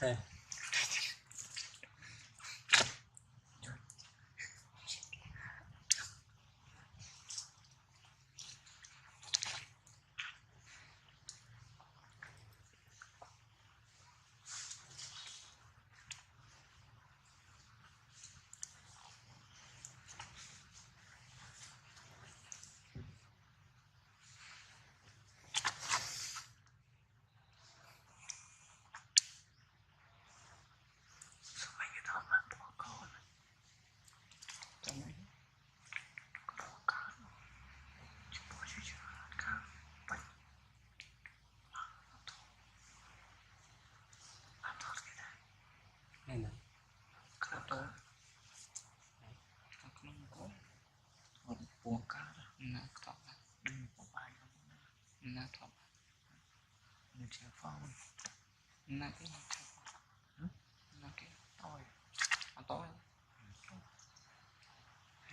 hay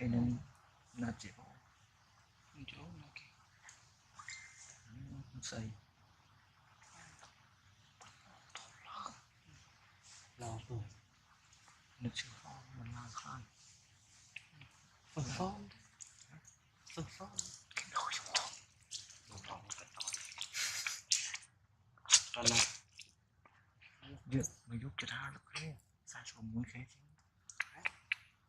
nên là chịu xây lo rồi nước chịu phong mình làm khai phần phong cái đồ trong đó còn là việc mà giúp cho ta được cái sai số mũi khé chứ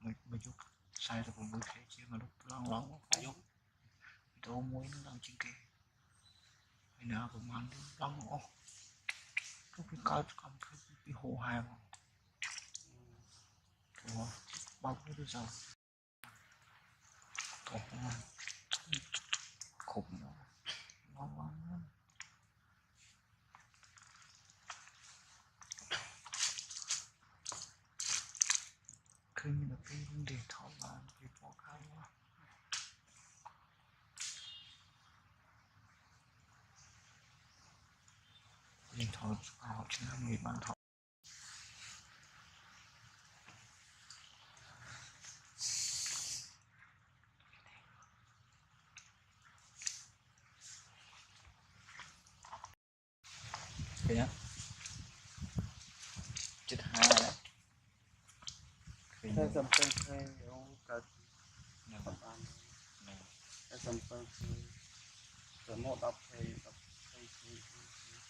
mà giúp sai số mũi khé chứ mà lúc lon phải giúp đồ mũi nó đang trên kia bây giờผมăn đi lon nó cái coi cầm cái hồ hàng của bao nhiêu bây giờ khủng nó ngon lắm khi mà cái vấn đề thảo luận về khó khăn quá điện thoại họ chỉ là người bạn thọ thế á chết hai đấyถ้าจำเป็นเคยเอากัดประมาณถ้าจำเป็นเคยจะหมดอัพเคยกับเคย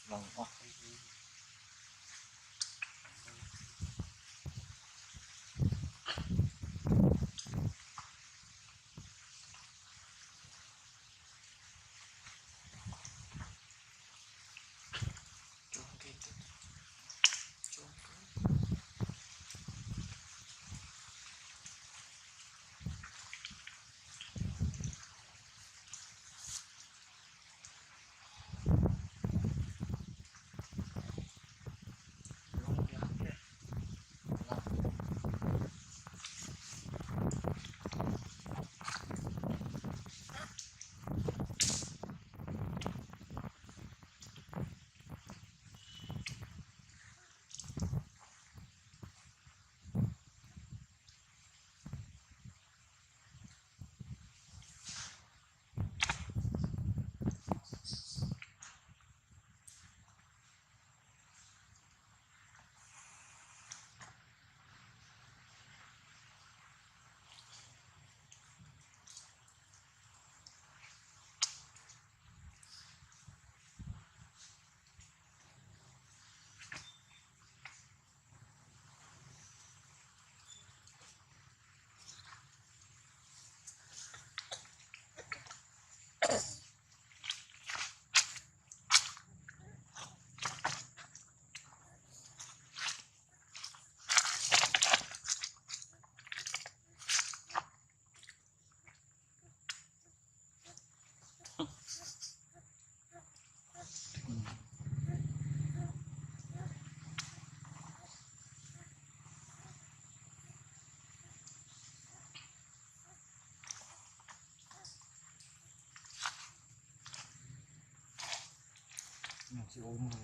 ลองออกchị ôm rồi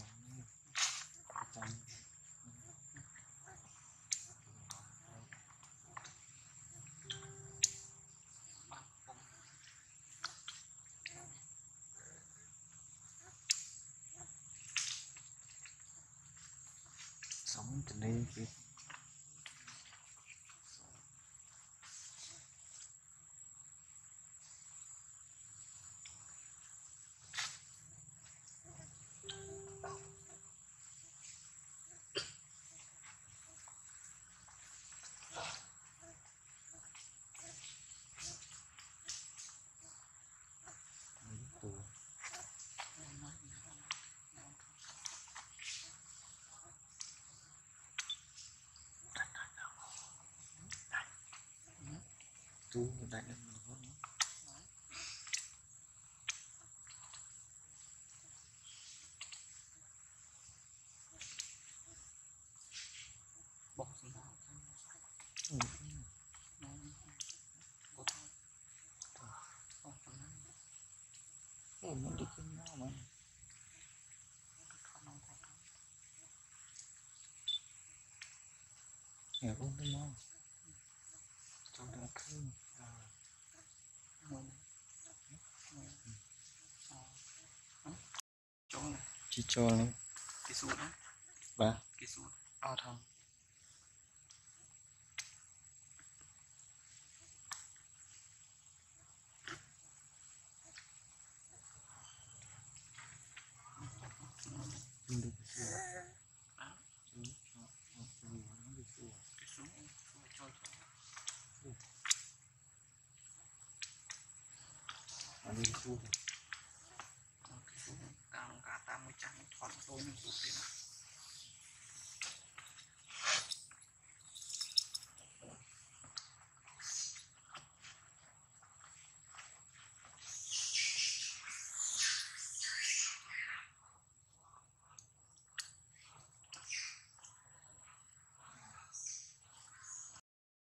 xong tình đi kìa tu đại nhân bọc gì nào mình đi kiếm nhau mà nghe cũng thấy ngon trong đó thương chỗ này chỉ cho lên cái sụt đó ba cái sụt thằng mình được cái gì cái sụt cho anh đi xuống cái sụt càng cả ta mới chẳng thoát tôi những sụt thế nào